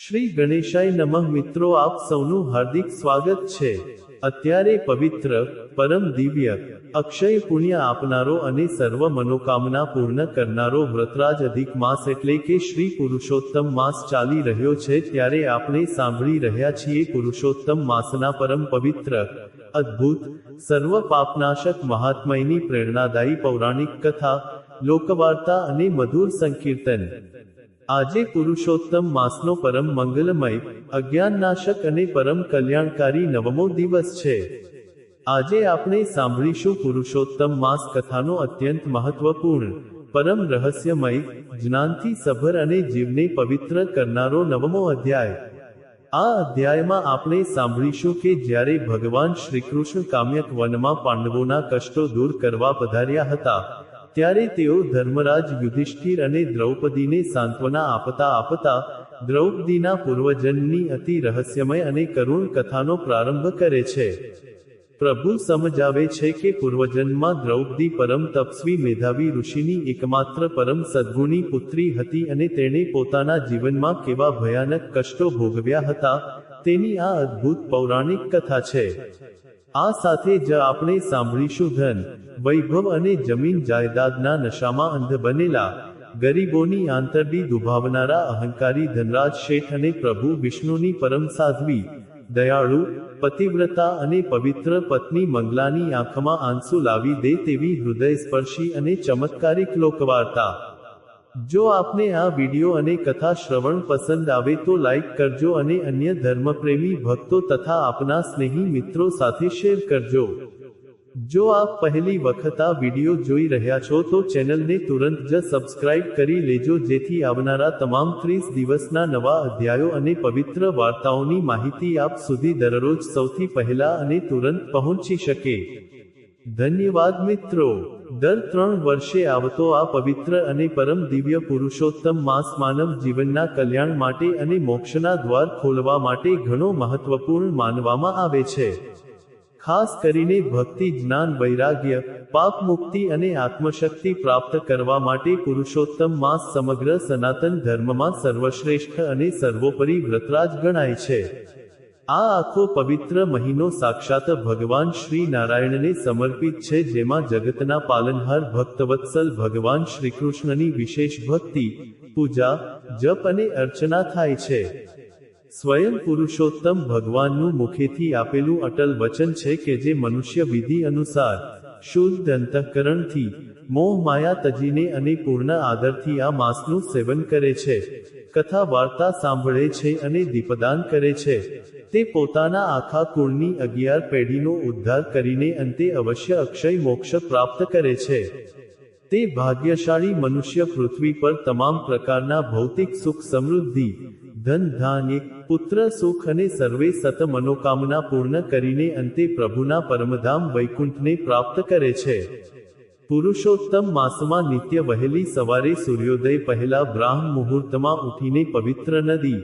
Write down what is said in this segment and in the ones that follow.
શ્રી ગણેશાય નમઃ મિત્રો, આપ સૌનું હાર્દિક સ્વાગત છે। અત્યારે પવિત્ર, પરમ દિવ્ય, અક્ષય પુણ્ય આપનારો અને સર્વ મનોકામના પૂર્ણ કરનારો વ્રતરાજ અધિક માસ એટલે કે શ્રી પુરુષોત્તમ માસ ચાલી રહ્યો છે। ત્યારે આપણે સાંભળી રહ્યા છીએ પુરુષોત્તમ માસના પરમ પવિત્ર, અદ્ભુત, સર્વ પાપનાશક મહાત્મયની પ્રેરણાદાયી પૌરાણિક કથા, લોકવાર્તા અને મધુર સંકીર્તન। આજે પુરુષોત્તમ માસનો પરમ મંગલમય, અજ્ઞાનનાશક અને પરમ કલ્યાણકારી નવમો દિવસ છે। આજે આપણે સાંભળીશું પુરુષોત્તમ માસ કથાનો અત્યંત મહત્વપૂર્ણ, પરમ રહસ્યમય, જ્ઞાનથી સભર અને જીવને પવિત્ર કરનારો નવમો અધ્યાય। આ અધ્યાયમાં આપણે સાંભળીશું કે જ્યારે ભગવાન શ્રીકૃષ્ણ કામ્યક વનમાં પાંડવોના કષ્ટો દૂર કરવા પધાર્યા હતા, ત્યારે તેઓ ધર્મરાજ યુધિષ્ઠિર અને દ્રૌપદીને સાંત્વના આપતા દ્રૌપદીના પૂર્વજન્મની અતિ રહસ્યમય અને કરુણ કથાનો પ્રારંભ કરે છે। પ્રભુ સમજાવે છે કે પૂર્વજન્મમાં દ્રૌપદી પરમ તપસ્વી મેધાવી ઋષિની એકમાત્ર પરમ સદ્ગુણી પુત્રી હતી અને તેણે પોતાના જીવનમાં કેવા ભયાનક કષ્ટો ભોગવ્યા હતા તેની આ અદ્ભુત પૌરાણિક કથા છે। આ સાથે જ આપણે સાંભળીશું ધન, વૈભવ અને જમીન જાયદાદના નશામાં અંધ બનેલા, ગરીબોની આંતરડી દુભાવનારા અહંકારી ધનરાજ શેઠ અને પ્રભુ વિષ્ણુની પરમ સાધ્વી, દયાળુ, પતિવ્રતા અને પવિત્ર પત્ની મંગલાની આંખમાં આંસુ લાવી દે તેવી હૃદયસ્પર્શી અને ચમત્કારિક લોકવાર્તા। જો આપને આ વિડિયો અને કથા શ્રવણ પસંદ આવે તો લાઈક કરજો અને અન્ય ધર્મપ્રેમી ભક્તો તથા આપના સ્નેહી મિત્રો સાથે શેર કરજો। જો આપ પહેલી વખત આ વિડિયો જોઈ રહ્યા છો તો ચેનલને તુરંત જ સબસ્ક્રાઇબ કરી લેજો જેથી આવનારા તમામ 30 દિવસના નવા અધ્યાયો અને પવિત્ર વાર્તાઓની માહિતી આપ સુધી દરરોજ સૌથી પહેલા અને તુરંત પહોંચી શકે। ધન્યવાદ મિત્રો। દર 3 વર્ષે આવતો આ પવિત્ર અને પરમ દિવ્ય પુરુષોત્તમ માસ માનવ જીવનના કલ્યાણ માટે અને મોક્ષના દ્વાર ખોલવા માટે ઘણો મહત્વપૂર્ણ માનવામાં આવે છે। ખાસ કરીને ભક્તિ, જ્ઞાન, વૈરાગ્ય, પાપ મુક્તિ અને આત્મશક્તિ પ્રાપ્ત કરવા માટે પુરુષોત્તમ માસ સમગ્ર સનાતન ધર્મમાં સર્વશ્રેષ્ઠ અને સર્વોપરી વ્રતરાજ ગણાય છે। આ આખો પવિત્ર મહિનો સાક્ષાત ભગવાન શ્રી નારાયણને સમર્પિત છે, જેમાં જગતના પાલનહાર ભક્તવત્સલ ભગવાન શ્રીકૃષ્ણની વિશેષ ભક્તિ, પૂજા, જપ અને અર્ચના થાય છે। સ્વયં પુરુષોત્તમ ભગવાનનું મુખેથી આપેલું અટલ વચન છે કે જે મનુષ્ય વિધિ અનુસાર, શુદ્ધ અંતઃકરણથી, મોહ માયા તજીને અને પૂર્ણ આદરથી આ માસનું સેવન કરે છે, કથા વાર્તા સાંભળે છે અને દીપદાન કરે છે, તે પોતાના આખા કુળની 11 પેઢીનો ઉદ્ધાર કરીને અંતે અવશ્ય અક્ષય મોક્ષ પ્રાપ્ત કરે છે। તે ભાગ્યશાળી મનુષ્ય પૃથ્વી પર તમામ પ્રકારના ભૌતિક સુખ સમૃદ્ધિ, ધન ધાન્ય, પુત્ર સુખ અને સર્વે સત મનોકામના પૂર્ણ કરીને અંતે પ્રભુના પરમધામ વૈકુંઠને પ્રાપ્ત કરે છે। પુરુષોત્તમ માસમાં નિત્ય વહેલી સવારે સૂર્યોદય પહેલા બ્રાહ્મ મુહૂર્તમાં ઉઠીને પવિત્ર નદી,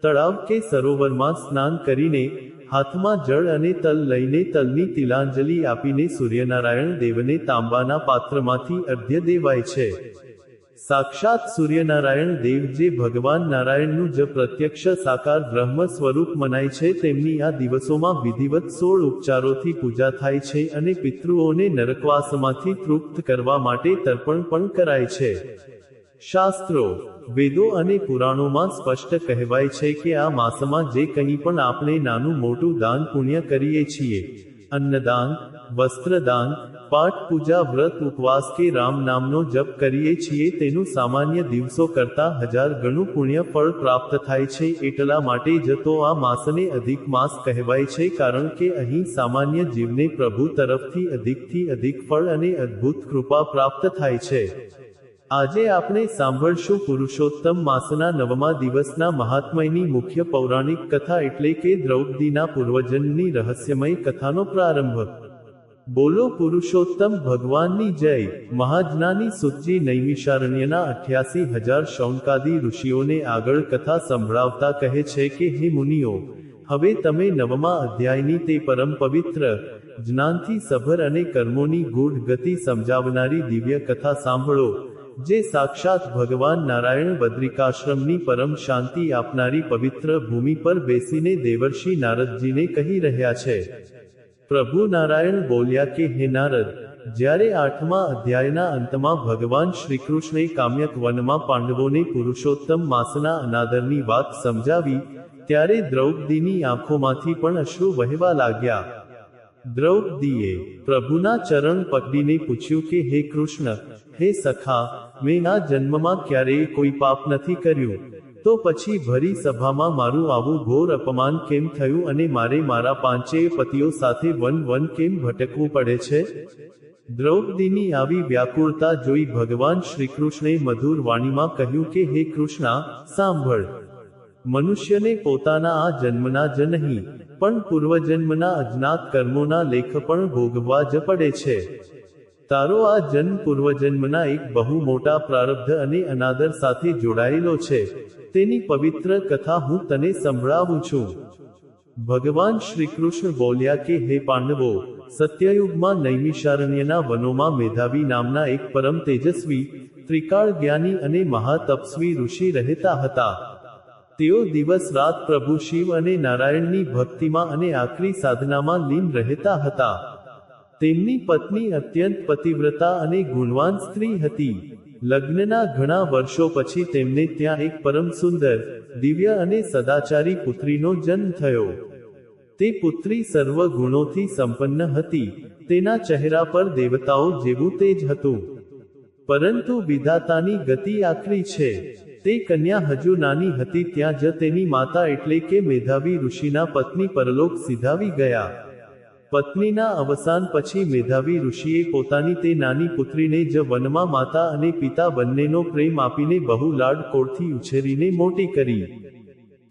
તળાવ કે સરોવરમાં સ્નાન કરીને, હાથમાં જળ અને તલ લઈને તલની તિલાંજલિ આપીને સૂર્યનારાયણ દેવને તાંબાના પાત્રમાંથી અર્ઘ્ય દેવાય છે। સાક્ષાત સૂર્યનારાયણ દેવ જે ભગવાન નારાયણનું જ પ્રત્યક્ષ સાકાર બ્રહ્મ સ્વરૂપ મનાય છે, તેમની આ દિવસોમાં વિધિવત 16 ઉપચારોથી પૂજા થાય છે અને પિતૃઓને નરકવાસમાંથી તૃપ્ત કરવા માટે તર્પણ પણ કરાય છે। શાસ્ત્રો, વેદો અને પુરાણોમાં સ્પષ્ટ કહેવાય છે કે આ માસમાં જે કંઈ પણ આપણે નાનું મોટું દાન પુણ્ય કરીએ છીએ, અન્નદાન, વસ્ત્રદાન, પાઠ પૂજા, વ્રત ઉપવાસ કે રામ નામનો જપ કરીએ છીએ તેનું સામાન્ય દિવસો કરતાં 1000 ગણું પુણ્ય ફળ પ્રાપ્ત થાય છે। એટલા માટે જ તો આ માસને અધિક માસ કહેવાય છે, કારણ કે અહીં સામાન્ય જીવને પ્રભુ તરફથી અધિકથી અધિક ફળ અને અદ્ભુત કૃપા પ્રાપ્ત થાય છે। આજે આપણે સાંભળશું પુરુષોત્તમ માસના નવમા દિવસના મહાત્મયની મુખ્ય પૌરાણિક કથા એટલે કે દ્રૌપદીના પૂર્વજન્મની રહસ્યમય કથાનો પ્રારંભ। બોલો પુરુષોત્તમ ભગવાનની જય। મહાજ્ઞાની સુતજી નૈમિષારણ્યના 88,000 શૌનકાદી ઋષિઓને આગળ કથા સંભળાવતા કહે છે કે હે મુનિઓ, હવે તમે નવમા અધ્યાયની તે પરમ પવિત્ર, જ્ઞાનથી સભર અને કર્મોની ગૂઢ ગતિ સમજાવનારી દિવ્ય કથા સાંભળો, જે સાક્ષાત ભગવાન નારાયણ બદ્રિકાશ્રમની પરમ શાંતિ આપનારી પવિત્ર ભૂમિ પર બેસીને દેવર્ષિ નારદજીને કહી રહ્યા છે. પ્રભુ નારાયણ બોલ્યા કે હે નારદ, જ્યારે 8મા અધ્યાયના અંતમાં ભગવાન શ્રીકૃષ્ણે કામ્યક વનમાં પાંડવોને પુરુષોત્તમ માસના અનાદરની વાત સમજાવી, ત્યારે દ્રૌપદીની આંખોમાંથી પણ અશ્રુ વહેવા લાગ્યા. દ્રૌપદીએ પ્રભુના ચરણ પકડીને પૂછ્યું કે હે કૃષ્ણ, હે સખા, મેં આ જન્મમાં ક્યારેય કોઈ પાપ નથી કર્યું, તો પછી ભરી સભામાં મારું આવું ઘોર અપમાન કેમ થયું અને મારે મારા 5 પતિઓ સાથે વન કેમ ભટકવું પડે છે? દ્રૌપદીની આવી વ્યાકુળતા જોઈ ભગવાન શ્રીકૃષ્ણે મધુર વાણીમાં કહ્યું કે હે કૃષ્ણા, સાંભળ. મનુષ્યને પોતાના આ જન્મના જ નહીં, પણ પૂર્વજન્મના અજ્ઞાત કર્મોના લેખ પણ ભોગવવા જ પડે છે. તારો આ જન્મ પૂર્વજન્મના એક બહુ મોટા પ્રારબ્ધ અને અનાદર સાથે જોડાયેલો છે. તેની પવિત્ર કથા હું તને સંભળાવું છું. ભગવાન શ્રીકૃષ્ણ બોલ્યા કે હે પાંડવો, સત્યયુગમાં નૈમિષારણ્યના વનોમાં મેધાવી નામના એક પરમ તેજસ્વી, ત્રિકાળ જ્ઞાની અને મહાતપસ્વી ઋષિ રહેતા હતા. તેઓ દિવસ રાત પ્રભુ શિવ અને નારાયણની ભક્તિમાં અને આકરી સાધનામાં લીન રહેતા હતા. તેમની પત્ની અત્યંત પતિવ્રતા અને ગુણવાન સ્ત્રી હતી. લગ્નના ઘણા વર્ષો પછી તેમને ત્યાં એક પરમ સુંદર, દિવ્ય અને સદાચારી પુત્રીનો જન્મ થયો. તે પુત્રી સર્વ ગુણોથી સંપન્ન હતી. તેના ચહેરા પર દેવતાઓ જેવું તેજ હતું. પરંતુ વિધાતાની ગતિ આકરી છે. તે કન્યા હજુ નાની હતી ત્યાં જ તેની માતા એટલે કે મેધાવી ઋષિના પત્ની પરલોક સિધાવી ગયા. પત્નીના અવસાન પછી મેધાવી ઋષિએ પોતાની તે નાની પુત્રીને જ વનમાં માતા અને પિતા બંનેનો પ્રેમ આપીને બહુ લાડકોડથી ઉછેરીને મોટી કરી.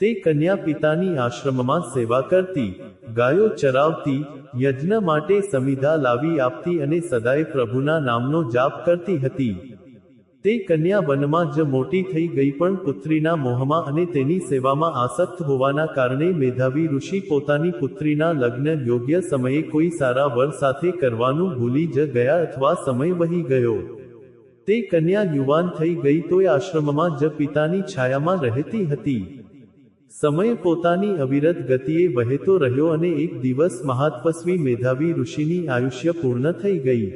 તે કન્યા પિતાની આશ્રમમાં સેવા કરતી, ગાયો ચરાવતી, યજ્ઞ માટે સમિધા લાવી આપતી અને સદાય પ્રભુના નામનો જાપ કરતી હતી. તે કન્યા વનમાં જ મોટી થઈ ગઈ, પણ પુત્રીના મોહમાં અને તેની સેવામાં આસક્ત હોવાના કારણે મેધાવી ઋષિ પોતાની પુત્રીના લગ્ન યોગ્ય સમયે કોઈ સારા વર સાથે કરવાનું ભૂલી જ ગયા અથવા સમય વહી ગયો. તે કન્યા યુવાન થઈ ગઈ તોય આશ્રમમાં જ પિતાની છાયામાં રહેતી હતી. સમય પોતાની અવિરત ગતિએ વહેતો રહ્યો અને એક દિવસ મહાતપસ્વી મેધાવી ઋષિની આયુષ્ય પૂર્ણ થઈ ગઈ.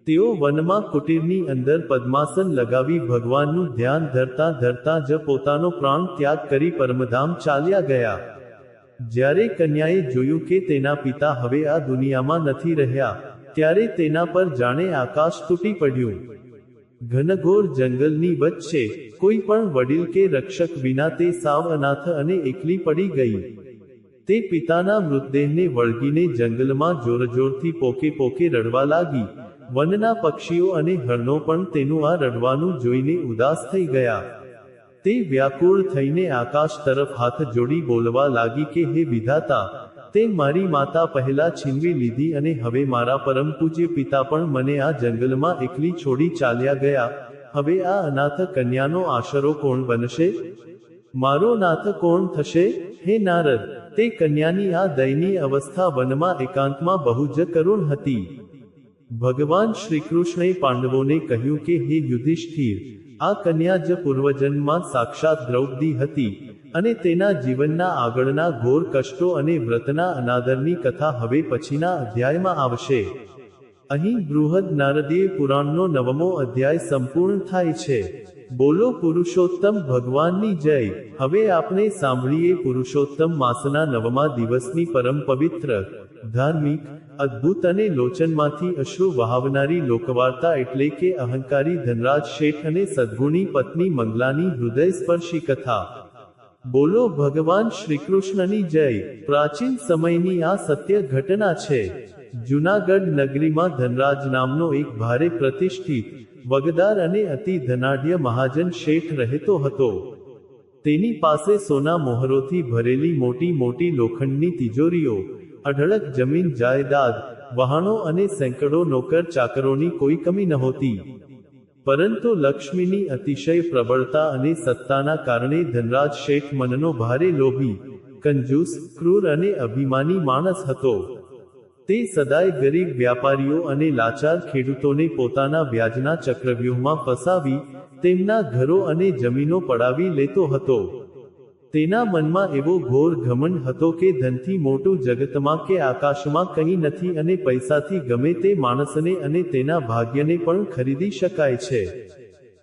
તેઓ વનમાં કુટીરની અંદર પદ્માસન લગાવી ભગવાનનું ધ્યાન ધરતા ધરતા જ પોતાનો પ્રાણ ત્યાગ કરી પરમધામ ચાલ્યા ગયા. જ્યારે કન્યાએ જોયું કે તેના પિતા હવે આ દુનિયામાં નથી રહ્યા, ત્યારે તેના પર જાણે આકાશ તૂટી પડ્યું. ઘનઘોર જંગલની વચ્ચે કોઈ પણ વડીલ કે રક્ષક વિના તે સાવ અનાથ અને એકલી પડી ગઈ. તે પિતાના મૃતદેહને વળગીને જંગલમાં જોરજોરથી પોકે પોકે રડવા લાગી. વનના પક્ષીઓ અને હરણો પણ તેનું આ રડવાનું જોઈને ઉદાસ થઈ ગયા. તે વ્યાકુળ થઈને આકાશ તરફ હાથ જોડી બોલવા લાગી કે હે વિધાતા, તે મારી માતા પહેલા છીનવી લીધી અને હવે મારા પરમ પૂજ્ય પિતા પણ મને આ જંગલમાં એકલી છોડી ચાલ્યા ગયા. હવે આ અનાથ કન્યાનો આશરો કોણ બનશે? મારો નાથ કોણ થશે? હે નારદ, તે કન્યાની આ દયનીય અવસ્થા વનમાં એકાંતમાં બહુ જ કરુણ હતી. ભગવાન શ્રીકૃષ્ણે પાંડવોને કહ્યું કે હે યુધિષ્ઠિર, આ કન્યા જ પૂર્વજન્મમાં સાક્ષાત દ્રૌપદી હતી અને તેના જીવનના આગળના ઘોર કષ્ટો અને વ્રતના અનાદરની કથા હવે પછીના અધ્યાયમાં આવશે. અહીં બૃહદ નારદીય પુરાણનો 9મો અધ્યાય સંપૂર્ણ થાય છે. બોલો પુરુષોત્તમ ભગવાનની જય. હવે આપણે સાંભળીએ પુરુષોત્તમ માસના 9મા દિવસની પરમ પવિત્ર, ધાર્મિક, અદ્ભુત અને લોચનમાંથી અશ્રુ વહાવનારી લોકવાર્તા એટલે કે અહંકારી ધનરાજ શેઠ અને સદ્ગુણી પત્ની મંગલાની હૃદયસ્પર્શી કથા. બોલો ભગવાન શ્રીકૃષ્ણની જય. પ્રાચીન સમયની આ સત્ય ઘટના છે. જૂનાગઢ નગરીમાં ધનરાજ નામનો એક ભારે પ્રતિષ્ઠિત, વગદાર અને અતિ ધનાઢ્ય મહાજન શેઠ રહેતો હતો. તેની પાસે સોના મોહરોથી ભરેલી મોટી મોટી લોખંડની તિજોરીઓ, અઢળક જમીન જાયદાદ, વહાણો અને સેંકડો નોકર ચાકરોની કોઈ કમી નહોતી. પરંતુ લક્ષ્મીની અતિશય પ્રબળતા અને સત્તાના કારણે ધનરાજ શેઠ મનનો ભારે લોભી, કંજૂસ, ક્રૂર અને અભિમાની માણસ હતો. તે સદાય ગરીબ વ્યાપારીઓ અને લાચાર ખેડૂતોને પોતાના વ્યાજના ચક્રવ્યૂહમાં ફસાવી તેમના ઘરો અને જમીનો પડાવી લેતો હતો. તેના મનમાં એવો ઘોર ઘમંડ હતો કે ધનથી મોટું જગતમાં કે આકાશમાં કંઈ નથી અને પૈસાથી ગમે તે માણસને અને તેના ભાગ્યને પણ ખરીદી શકાય છે.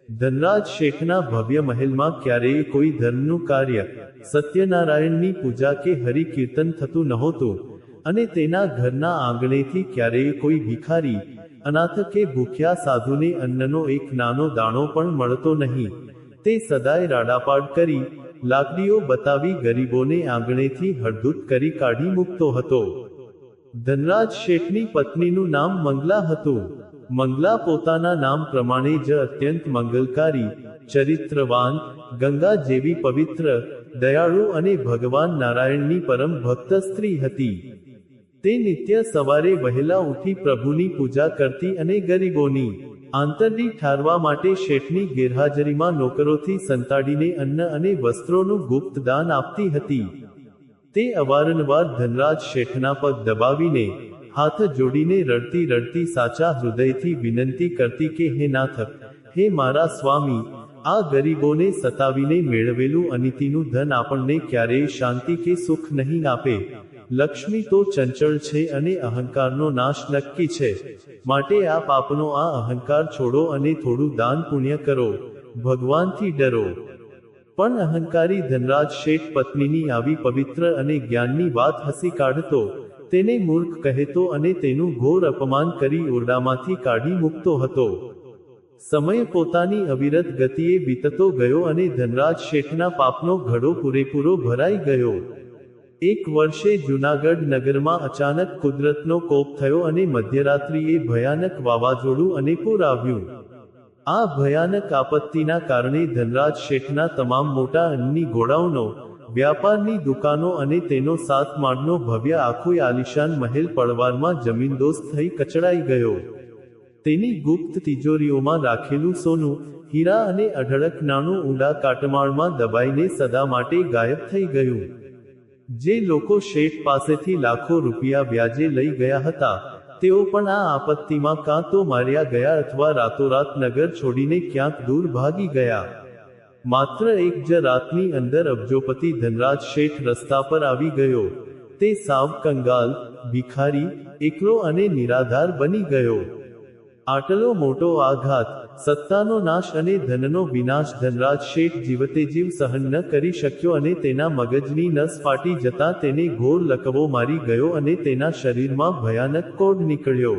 ધનરાજ શેઠના ભવ્ય મહેલમાં ક્યારેય કોઈ ધર્મનું કાર્ય, સત્યનારાયણની પૂજા કે હરિ કીર્તન થતું નહોતું અને તેના ઘરના આંગણેથી ક્યારેય કોઈ ભિખારી, અનાથ કે ભૂખ્યા સાધુને અન્નનો એક નાનો દાણો પણ મળતો નહીં. તે સદાય રાડાપાડ કરી, લાકડીઓ બતાવી ગરીબોને આંગણેથી હળદૂત કરી કાઢી મૂકતો હતો. ધનરાજ શેઠની પત્નીનું નામ મંગલા હતું. મંગલા પોતાના નામ પ્રમાણે જ અત્યંત મંગલકારી, ચરિત્રવાન, ગંગા જેવી પવિત્ર, દયાળુ અને ભગવાન નારાયણની પરમ ભક્ત સ્ત્રી હતી. તે નિત્ય સવારે વહેલા ઉઠી પ્રભુની પૂજા કરતી અને ગરીબોની આંતરડી ઠારવા માટે શેઠની ગેરહાજરીમાં નોકરોથી સંતાડીને અન્ન અને વસ્ત્રોનું ગુપ્ત દાન આપતી હતી. તે અવારનવાર ધનરાજ શેઠના પગ દબાવીને, હાથ જોડીને રડતી રડતી સાચા હૃદયથી વિનંતી કરતી કે હે નાથ, હે મારા સ્વામી, આ ગરીબોને સતાવીને મેળવેલું અનીતિનું ધન આપણને ક્યારેય શાંતિ કે સુખ નહીં આપે. લક્ષ્મી તો ચંચળ છે અને અહંકારનો નાશ નક્કી છે. માટે આ પાપનો આ અહંકાર છોડો અને થોડું દાન પુણ્ય કરો, ભગવાનથી ડરો. પણ અહંકારી ધનરાજ શેઠ પત્નીની આવી પવિત્ર અને જ્ઞાનની વાત હસી કાઢતો, તેને મૂર્ખ કહેતો અને તેનું ઘોર અપમાન કરી ઓરડામાંથી કાઢી મૂકતો હતો. સમય પોતાની અવિરત ગતિએ વીતતો ગયો અને ધનરાજ શેઠના પાપનો ઘડો પૂરેપૂરો ભરાઈ ગયો. એક વર્ષે જૂનાગઢ નગરમાં અચાનક કુદરતનો કોપ થયો અને મધ્યરાત્રિએ ભયાનક વાવાઝોડું અને પૂર આવ્યું. આ ભયાનક આપત્તિના કારણે ધનરાજ શેઠના તમામ મોટા અન્નની ગોડાઉનો, વ્યાપારની દુકાનો અને તેનો 7 માળનો ભવ્ય આખો આલિશાન મહેલ પળવારમાં જમીનદોસ્ત થઈ કચડાઈ ગયો. તેની ગુપ્ત તિજોરીઓમાં રાખેલું સોનું, હીરા અને અઢળક નાણું ઊંડા કાટમાળમાં દબાઈને સદા માટે ગાયબ થઈ ગયું. જે લોકો શેઠ પાસેથી લાખો રૂપિયા વ્યાજે લઈ ગયા હતા, તેઓ પણ આ આપત્તિમાં કાં તો માર્યા ગયા અથવા રાતોરાત નગર છોડીને ક્યાંક દૂર ભાગી ગયા. માત્ર એક જ રાતની અંદર અબજોપતિ ધનરાજ શેઠ રસ્તા પર આવી ગયો. તે સાવ કંગાલ, ભિખારી, એકલો અને નિરાધાર બની ગયો. આટલો મોટો આઘાત, સત્તાનો નાશ અને ધનનો વિનાશ ધનરાજ શેઠ જીવતે જીવ સહન ન કરી શક્યો અને તેના મગજની નસ ફાટી જતા તેને ઘોર લકવો મારી ગયો અને તેના શરીરમાં ભયાનક કોઢ નીકળ્યો.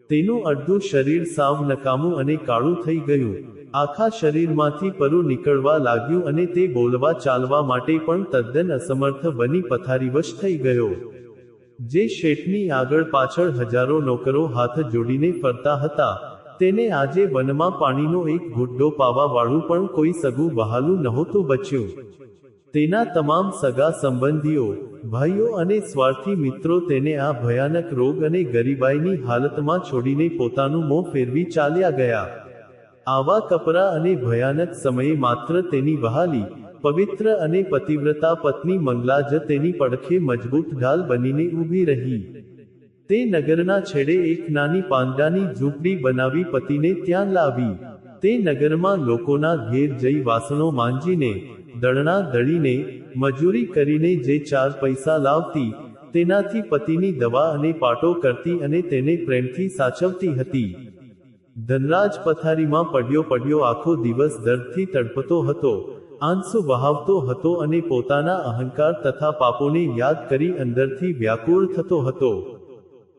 તેનું અડધું શરીર સાવ નકામું અને કાળું થઈ ગયું. આખા શરીરમાંથી પરુ નીકળવા લાગ્યું અને તે બોલવા ચાલવા માટે પણ તદ્દન અસમર્થ બની પથારીવશ થઈ ગયો. જે શેઠની આગળ પાછળ હજારો નોકરો હાથ જોડીને ફરતા હતા, તેને આજે વનમાં પાણીનો એક ઘૂંટડો પાવા વાળું પણ કોઈ સગું વહાલું નહોતું બચ્યું. તેના તમામ સગા સંબંધીઓ, ભાઈઓ અને સ્વાર્થી મિત્રો તેને આ ભયાનક રોગ અને ગરીબાઈની હાલતમાં છોડીને પોતાનું મોં ફેરવી ચાલ્યા ગયા. આવા કપરા અને ભયાનક સમયે માત્ર તેની વહાલી, પવિત્ર અને પતિવ્રતા પત્ની મંગલા જ તેની પડખે મજબૂત ઢાલ બનીને ઊભી રહી. તે નગરના છેડે એક નાની પાંદડાની ઝૂંપડી બનાવી પતિને ત્યાં લાવી. તે નગરમાં લોકોના ઘેર જઈ વાસણો માંજીને, દળણા દળીને, મજૂરી કરીને જે 4 પૈસા લાવતી, તેનાથી પતિની દવા અને પાટો કરતી અને તેને પ્રેમથી સાચવતી હતી. ધનરાજ પથારીમાં પડ્યો આખો દિવસ દર્દથી તડપતો હતો, આંસુ વહાવતો હતો અને પોતાના અહંકાર તથા પાપોને યાદ કરી અંદરથી વ્યાકુળ થતો હતો.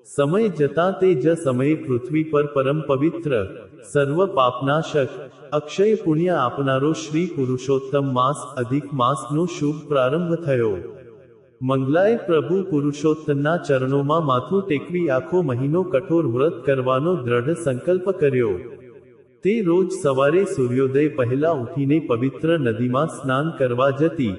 સમય જતાં તે જ સમયે પૃથ્વી પર પરમ પવિત્ર, સર્વ પાપનાશક, અક્ષય પુણ્ય આપનારો શ્રી પુરુષોત્તમ માસ અધિક માસનો શુભ પ્રારંભ થયો. મંગલાએ પ્રભુ પુરુષોત્તમના ચરણોમાં માથું ટેકવી આખો મહિનો કઠોર વ્રત કરવાનો દ્રઢ સંકલ્પ કર્યો. તે રોજ સવારે સૂર્યોદય પહેલા ઉઠીને પવિત્ર નદીમાં સ્નાન કરવા જતી,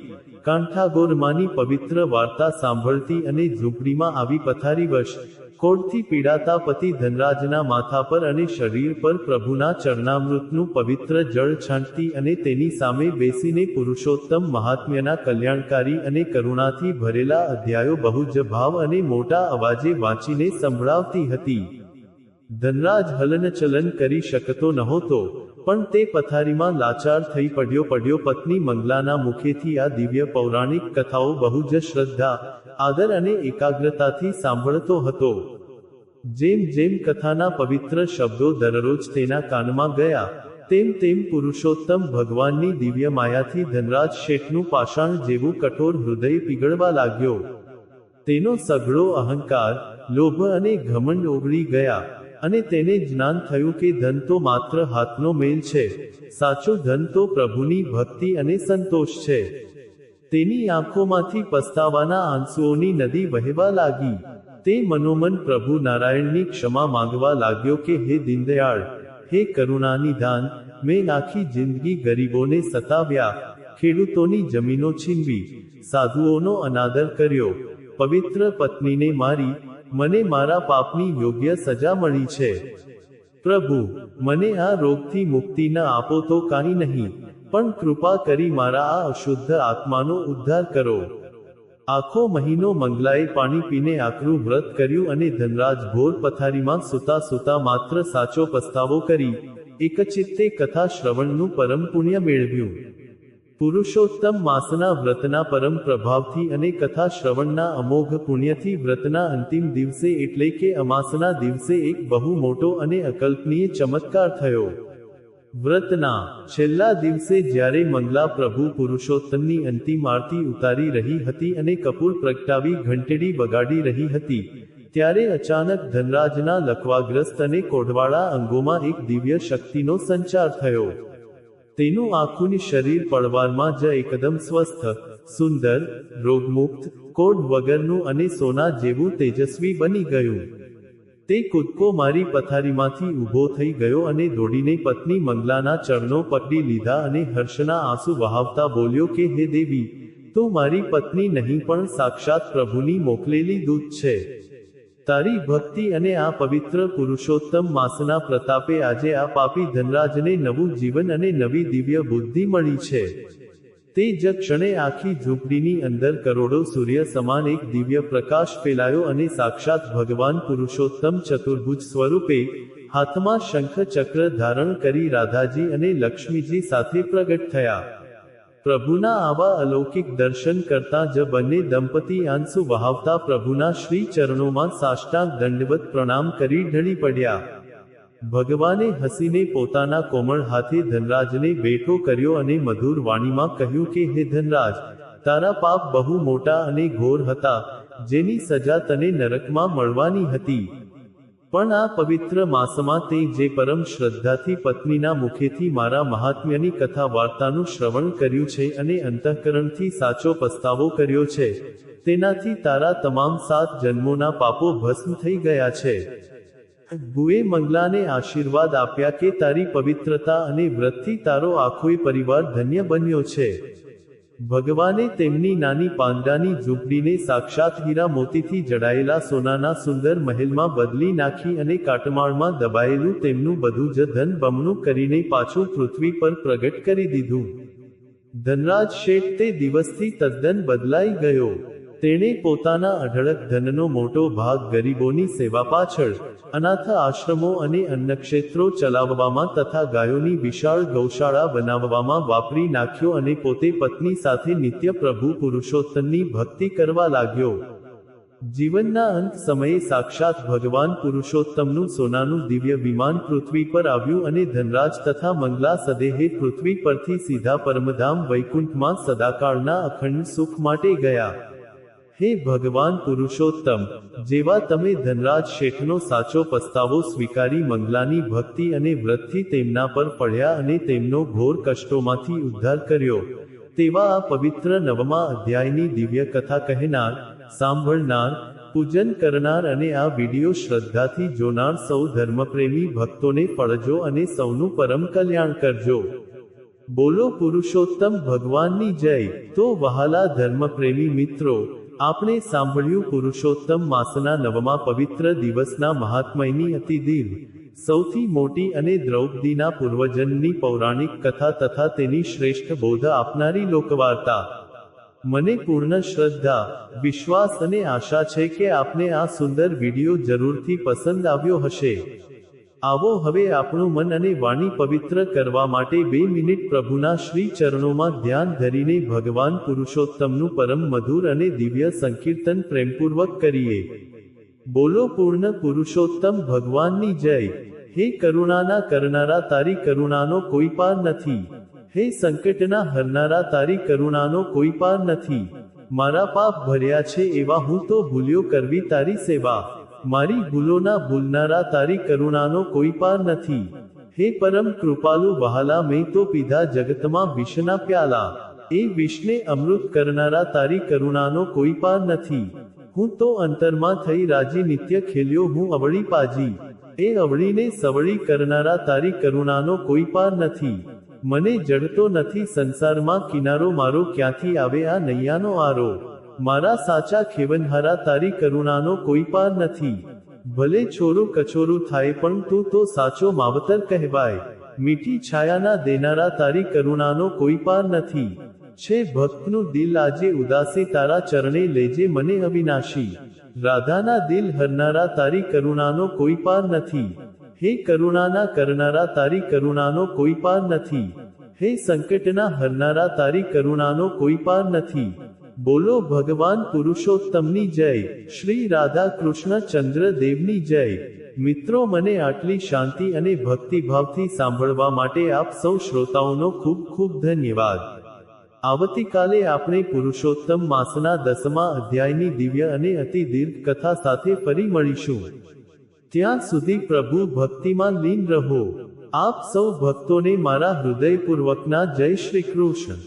કાંઠાગોરમાંની પવિત્ર વાર્તા સાંભળતી અને ઝૂંપડીમાં આવી પથારીવશ કોઢથી પીડાતા પતિ ધનરાજના માથા પર અને શરીર પર પ્રભુના ચરણામૃતનું પવિત્ર જળ છાંટતી અને તેની સામે બેસીને પુરુષોત્તમ મહાત્મ્યના કલ્યાણકારી અને કરુણાથી ભરેલા અધ્યાયો બહુ જ ભાવ અને મોટા અવાજે વાંચીને સંભળાવતી હતી. ધનરાજ હલનચલન કરી શકતો નહોતો, પણ તે પથારીમાં લાચાર થઈ પડ્યો. પત્ની મંગલાના મુખેથી આ દિવ્ય પૌરાણિક કથાઓ બહુ જ શ્રદ્ધા, આદર અને એકાગ્રતાથી સાંભળતો હતો. જેમ જેમ કથાના પવિત્ર શબ્દો દરરોજ તેના કાનમાં ગયા, તેમ તેમ પુરુષોત્તમ ભગવાનની દિવ્ય માયાથી ધનરાજ શેઠનું પાષાણ જેવું કઠોર હૃદય પીગળવા લાગ્યો. તેનો સઘળો અહંકાર, લોભ અને ઘમંડ ઓગળી ગયા, અને તેને જ્ઞાન થયું કે ધન તો માત્ર હાથનો મેલ છે, સાચું ધન તો પ્રભુની ભક્તિ અને સંતોષ છે. તેની આંખોમાંથી પસ્તાવાના આંસુઓની નદી વહેવા લાગી. તે મનોમન પ્રભુ નારાયણની ક્ષમા માંગવા લાગ્યો કે હે દીનદયાળ, હે કરુણાનિધાન, મેં આખી જિંદગી ગરીબોને સતાવ્યા, ખેડૂતોની જમીનો છીનવી, સાધુઓનો અનાદર કર્યો, પવિત્ર પત્નીને મારી, મને મારા પાપની યોગ્ય સજા મળી છે. પ્રભુ, મને આ રોગથી મુક્તિ ન આપો તો કાંઈ નહીં, પણ કૃપા કરી મારા આ અશુદ્ધ આત્માનો ઉદ્ધાર કરો. આખો મહિનો મંગલાએ પાણી પીને આકરું વ્રત કર્યું અને ધનરાજ ભોર પથારીમાં સૂતા માત્ર સાચો પસ્તાવો કરી એકચિત્તે કથા શ્રવણનું પરમ પુણ્ય મેળવ્યું. પુરુષોત્તમ માસના વ્રતના પરમ પ્રભાવથી અને કથા શ્રવણના અમોઘ પુણ્યથી વ્રતના અંતિમ દિવસે એટલે કે અમાસના દિવસે એક બહુ મોટો અને અકલ્પનીય ચમત્કાર થયો. વ્રતના છેલ્લા દિવસે જ્યારે મંગલા પ્રભુ પુરુષોત્તમની અંતિમ આરતી ઉતારી રહી હતી અને કપૂર પ્રગટાવી ઘંટડી વગાડી રહી હતી, ત્યારે અચાનક ધનરાજના લકવાગ્રસ્ત અને કોઢવાળા અંગોમાં એક દિવ્ય શક્તિનો સંચાર થયો. તેનું આખું શરીર પળવારમાં જ એકદમ સ્વસ્થ, સુંદર, રોગમુક્ત, કોઢ વગરનું અને સોના જેવું તેજસ્વી બની ગયું. તે કૂદકો મારી પથારીમાંથી ઊભો થઈ ગયો અને દોડીને પત્ની મંગલાના ચરણો પકડી લીધા અને હર્ષના આંસુ વહાવતા બોલ્યો કે હે દેવી, તું મારી પત્ની નહીં પણ સાક્ષાત પ્રભુની મોકલેલી દૂત છે. તારી ભક્તિ અને આ પવિત્ર પુરુષોત્તમ માસના પ્રતાપે આજે આ પાપી ધનરાજને નવું જીવન અને નવી દિવ્ય બુદ્ધિ મળી છે. તે જ ક્ષણે આખી ઝૂંપડીની અંદર કરોડો સૂર્ય સમાન એક દિવ્ય પ્રકાશ ફેલાયો અને સાક્ષાત ભગવાન પુરુષોત્તમ ચતુર્ભુજ સ્વરૂપે હાથમાં શંખ ચક્ર ધારણ કરી રાધાજી અને લક્ષ્મીજી સાથે પ્રગટ થયા. પ્રભુના આવા અલૌકિક દર્શન કરતા જ બંને દંપતી આંસુ વહાવતા પ્રભુના શ્રી ચરણોમાં સાષ્ટાંગ દંડવત પ્રણામ કરી ઢળી પડ્યા. ભગવાને હસીને પોતાના કોમળ હાથે ધનરાજને બેઠો કર્યો અને મધુર વાણીમાં કહ્યું કે હે ધનરાજ, તારા પાપ બહુ મોટા અને ઘોર હતા, જેની સજા તને નરકમાં મળવાની હતી. પણ આ પવિત્ર માસમાં તે જે પરમ શ્રદ્ધાથી પત્નીના મુખેથી મારા મહાત્મ્યની કથા વાર્તાનું શ્રવણ કર્યું છે અને અંતઃકરણથી સાચો પસ્તાવો કર્યો છે, તેનાથી તારા તમામ 7 જન્મોના પાપો ભસ્મ થઈ ગયા છે. ગુએ મંગલાને આશીર્વાદ આપ્યા કે તારી પવિત્રતા અને વ્રતથી તારો આખોય પરિવાર ધન્ય બન્યો છે. ભગવાને તેમની નાની પાંડાની ઝૂંપડીને સાક્ષાત હીરા મોતીથી જડાયેલા સોનાના સુંદર મહેલમાં બદલી નાખી અને કાટમાળમાં દબાયેલું તેમનું બધું જ ધન બમણું કરીને પાછું પૃથ્વી પર પ્રગટ કરી દીધું. ધનરાજ શેઠ તે દિવસથી તદ્દન બદલાઈ ગયો. તેણે પોતાના અઢળક ધનનો મોટો ભાગ ગરીબોની સેવા પાછળ, અનાથ આશ્રમો અને અન્નક્ષેત્રો ચલાવવામાં તથા ગાયોની વિશાળ ગૌશાળા બનાવવામાં વાપરી નાખ્યો અને પોતે પત્ની સાથે નિત્ય પ્રભુ પુરુષોત્તમની ભક્તિ કરવા લાગ્યો. જીવનના અંત સમયે સાક્ષાત ભગવાન પુરુષોત્તમનું સોનાનું દિવ્ય વિમાન પૃથ્વી પર આવ્યું અને ધનરાજ તથા મંગલા સદેહે પૃથ્વી પરથી સીધા પરમધામ વૈકુંઠમાં સદાકાળના અખંડ સુખ માટે ગયા. હે ભગવાન પુરુષોત્તમ, જેવા તમે ધનરાજ શેઠનો સાચો પસ્તાવો સ્વીકારી મંગલાની ભક્તિ અને વ્રતથી તેમના પર પડ્યા અને તેમનો ઘોર કષ્ટોમાંથી ઉદ્ધાર કર્યો, તેવા આ પવિત્ર 9મા અધ્યાયની દિવ્ય કથા કહેનાર, સાંભળનાર, પૂજન કરનાર અને આ વિડિયો શ્રદ્ધાથી જોનાર સૌ ધર્મપ્રેમી ભક્તોને ફળજો અને સૌનું પરમ કલ્યાણ કરજો. બોલો પુરુષોત્તમ ભગવાનની જય. તો વહાલા ધર્મપ્રેમી મિત્રો, આપણે સાંભળ્યું પુરુષોત્તમ માસના નવમા પવિત્ર દિવસના મહાત્મયની અતિ દીર્ઘ, સૌથી મોટી અને દ્રૌપદીના પૂર્વજન્મની પૌરાણિક કથા તથા તેની શ્રેષ્ઠ બોધ આપનારી લોકવાર્તા. મને પૂર્ણ શ્રદ્ધા, વિશ્વાસ અને આશા છે કે આપને આ સુંદર વિડિયો જરૂરથી પસંદ આવ્યો હશે. આવો હવે આપણું મન અને વાણી પવિત્ર કરવા માટે 2 મિનિટ પ્રભુના શ્રી ચરણોમાં ધ્યાન ધરીને ભગવાન પુરુષોત્તમનું પરમ મધુર અને દિવ્ય સંકીર્તન પ્રેમપૂર્વક કરીએ. બોલો પૂર્ણ પુરુષોત્તમ ભગવાનની જય. હે કરુણાના કરનારા, તારી કરુણાનો કોઈ પાર નથી. હે સંકટના હરનારા, તારી કરુણાનો કોઈ પાર નથી. મારા પાપ ભર્યા છે એવા હું તો ભૂલ્યો કરવી તારી સેવા. મારી ભૂલોના ભૂલનારા, તારી કરુણાનો કોઈ પાર નથી. હે પરમ કૃપાલુ વહાલા, મેં તો પીધા જગતમાં વિષના પ્યાલા. એ વિષને અમૃત કરનારા, તારી કરુણાનો કોઈ પાર નથી. હું તો અંતરમાં થઈ રાજી, નિત્ય ખેલ્યો હું અવળી પાજી. એ અવળીને સવળી કરનારા, તારી કરુણાનો કોઈ પાર નથી. મને જડતો નથી સંસારમાં કિનારો, મારો ક્યાંથી આવે આ નૈયાનો આરો. મારા સાચા ખેવનહારા, તારી કરુણાનો કોઈ પાર નથી. ભલે છોરું કછોરું થાય પણ તું તો સાચો માવતર કહેવાય. મીઠી છાયાના દેનારા, તારી કરુણાનો કોઈ પાર નથી. છે ભક્તનું દિલ આજે ઉદાસી, તારા ચરણે લેજે મને અવિનાશી. રાધાના દિલ હરનારા, તારી કરુણાનો કોઈ પાર નથી. હે કરુણાના કરનારા, તારી કરુણાનો કોઈ પાર નથી. હે સંકટના હરનારા, તારી કરુણાનો કોઈ પાર નથી. બોલો ભગવાન પુરુષોત્તમની જય. શ્રી રાધા કૃષ્ણ ચંદ્ર દેવની જય. મિત્રો, મને આટલી શાંતિ અને ભક્તિભાવથી સાંભળવા માટે આપ સૌ શ્રોતાઓનો ખૂબ ખૂબ ધન્યવાદ. આવતીકાલે આપણે પુરુષોત્તમ માસના 10મા અધ્યાયની દિવ્ય અને અતિ દીર્ઘ કથા સાથે ફરી મળીશું. ત્યાં સુધી પ્રભુ ભક્તિમાં લીન રહો. આપ સૌ ભક્તોને મારા હૃદયપૂર્વકના જય શ્રી કૃષ્ણ.